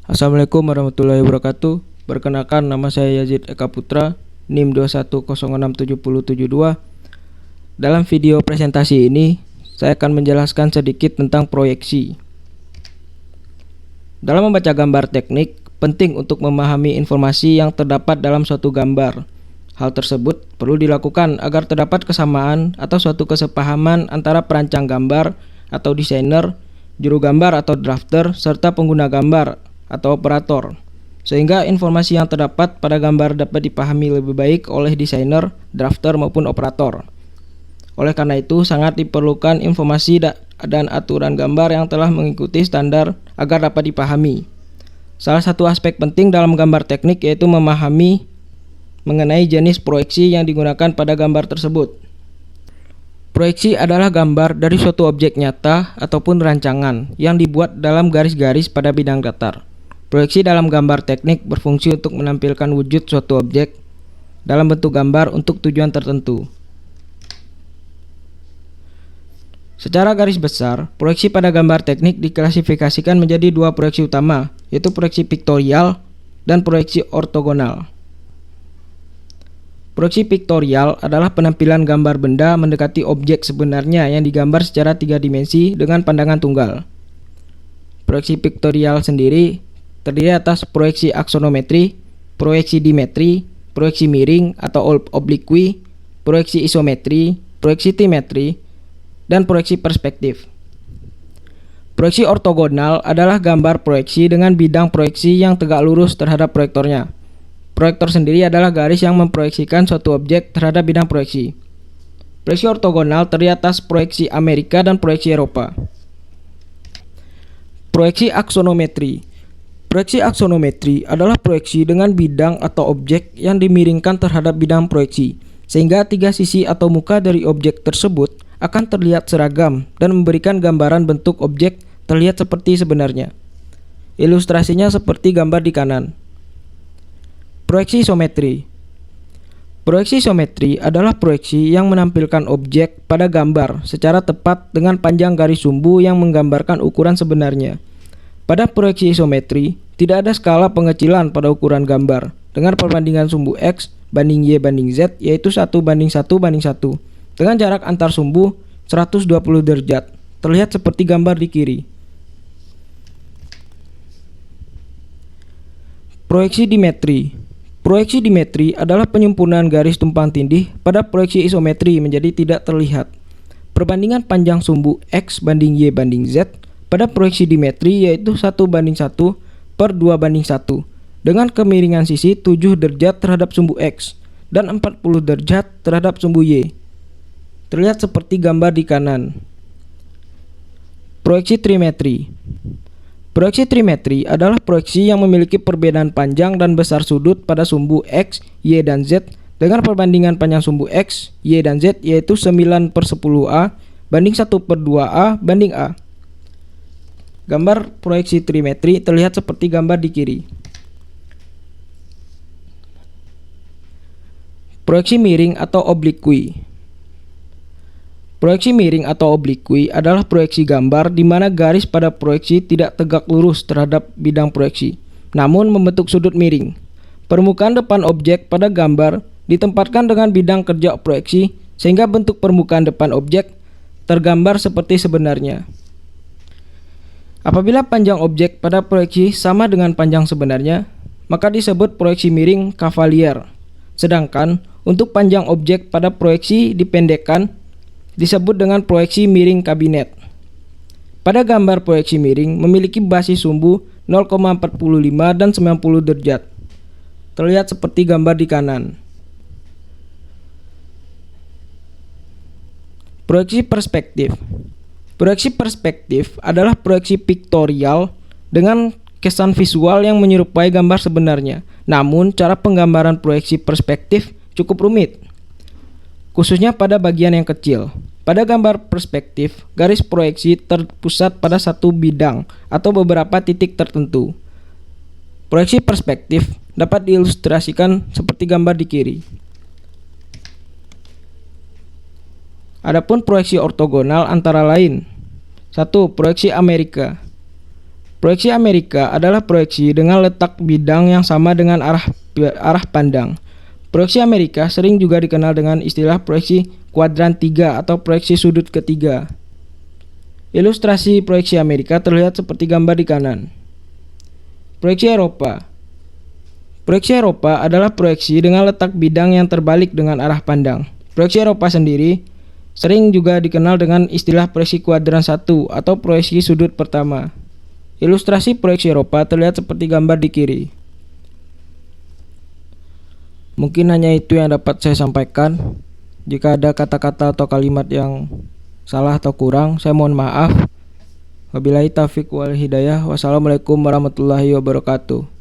Assalamualaikum warahmatullahi wabarakatuh. Perkenalkan, nama saya Yazid Eka Putra, NIM 2106772. Dalam video presentasi ini, saya akan menjelaskan sedikit tentang proyeksi. Dalam membaca gambar teknik, penting untuk memahami informasi yang terdapat dalam suatu gambar. Hal tersebut perlu dilakukan agar terdapat kesamaan atau suatu kesepahaman antara perancang gambar atau desainer, juru gambar atau drafter, serta pengguna gambar atau operator, sehingga informasi yang terdapat pada gambar dapat dipahami lebih baik oleh desainer, drafter maupun operator. Oleh karena itu, sangat diperlukan informasi dan aturan gambar yang telah mengikuti standar agar dapat dipahami. Salah satu aspek penting dalam gambar teknik yaitu memahami mengenai jenis proyeksi yang digunakan pada gambar tersebut. Proyeksi adalah gambar dari suatu objek nyata ataupun rancangan yang dibuat dalam garis-garis pada bidang datar. Proyeksi dalam gambar teknik berfungsi untuk menampilkan wujud suatu objek dalam bentuk gambar untuk tujuan tertentu. Secara garis besar, proyeksi pada gambar teknik diklasifikasikan menjadi dua proyeksi utama, yaitu proyeksi piktorial dan proyeksi ortogonal. Proyeksi piktorial adalah penampilan gambar benda mendekati objek sebenarnya yang digambar secara tiga dimensi dengan pandangan tunggal. Proyeksi piktorial sendiri terdiri atas proyeksi aksonometri, proyeksi dimetri, proyeksi miring atau obliqui, proyeksi isometri, proyeksi trimetri, dan proyeksi perspektif. Proyeksi ortogonal adalah gambar proyeksi dengan bidang proyeksi yang tegak lurus terhadap proyektornya. Proyektor sendiri adalah garis yang memproyeksikan suatu objek terhadap bidang proyeksi. Proyeksi ortogonal terdiri atas proyeksi Amerika dan proyeksi Eropa. Proyeksi aksonometri. Proyeksi aksonometri adalah proyeksi dengan bidang atau objek yang dimiringkan terhadap bidang proyeksi, sehingga tiga sisi atau muka dari objek tersebut akan terlihat seragam dan memberikan gambaran bentuk objek terlihat seperti sebenarnya. Ilustrasinya seperti gambar di kanan. Proyeksi isometri. Proyeksi isometri adalah proyeksi yang menampilkan objek pada gambar secara tepat dengan panjang garis sumbu yang menggambarkan ukuran sebenarnya. Pada proyeksi isometri, tidak ada skala pengecilan pada ukuran gambar dengan perbandingan sumbu X banding Y banding Z, yaitu 1:1:1 dengan jarak antar sumbu 120 derajat, terlihat seperti gambar di kiri. Proyeksi dimetri. Proyeksi dimetri adalah penyempurnaan garis tumpang tindih pada proyeksi isometri menjadi tidak terlihat. Perbandingan panjang sumbu X banding Y banding Z pada proyeksi dimetri yaitu 1:2:1 dengan kemiringan sisi 7 derajat terhadap sumbu X dan 40 derajat terhadap sumbu Y. Terlihat seperti gambar di kanan. Proyeksi trimetri. Proyeksi trimetri adalah proyeksi yang memiliki perbedaan panjang dan besar sudut pada sumbu X, Y, dan Z dengan perbandingan panjang sumbu X, Y, dan Z yaitu 9/10A banding 1/2A banding A. Gambar proyeksi trimetri terlihat seperti gambar di kiri. Proyeksi miring atau obliqui. Proyeksi miring atau obliqui adalah proyeksi gambar di mana garis pada proyeksi tidak tegak lurus terhadap bidang proyeksi, namun membentuk sudut miring. Permukaan depan objek pada gambar ditempatkan dengan bidang kerja proyeksi sehingga bentuk permukaan depan objek tergambar seperti sebenarnya. Apabila panjang objek pada proyeksi sama dengan panjang sebenarnya, maka disebut proyeksi miring Cavalier. Sedangkan untuk panjang objek pada proyeksi dipendekkan disebut dengan proyeksi miring kabinet. Pada gambar proyeksi miring memiliki basis sumbu 0,45 dan 90 derajat. Terlihat seperti gambar di kanan. Proyeksi perspektif. Proyeksi perspektif adalah proyeksi piktorial dengan kesan visual yang menyerupai gambar sebenarnya. Namun, cara penggambaran proyeksi perspektif cukup rumit, khususnya pada bagian yang kecil. Pada gambar perspektif, garis proyeksi terpusat pada satu bidang atau beberapa titik tertentu. Proyeksi perspektif dapat diilustrasikan seperti gambar di kiri. Adapun proyeksi ortogonal antara lain: 1. Proyeksi Amerika. Proyeksi Amerika adalah proyeksi dengan letak bidang yang sama dengan arah pandang. Proyeksi Amerika sering juga dikenal dengan istilah proyeksi kuadran 3 atau proyeksi sudut ketiga. Ilustrasi proyeksi Amerika terlihat seperti gambar di kanan. Proyeksi Eropa. Proyeksi Eropa adalah proyeksi dengan letak bidang yang terbalik dengan arah pandang. Proyeksi Eropa sendiri sering juga dikenal dengan istilah proyeksi kuadran 1 atau proyeksi sudut pertama. Ilustrasi proyeksi Eropa terlihat seperti gambar di kiri. Mungkin hanya itu yang dapat saya sampaikan. Jika ada kata-kata atau kalimat yang salah atau kurang, saya mohon maaf. Wabillahi taufiq wal hidayah. Wassalamualaikum warahmatullahi wabarakatuh.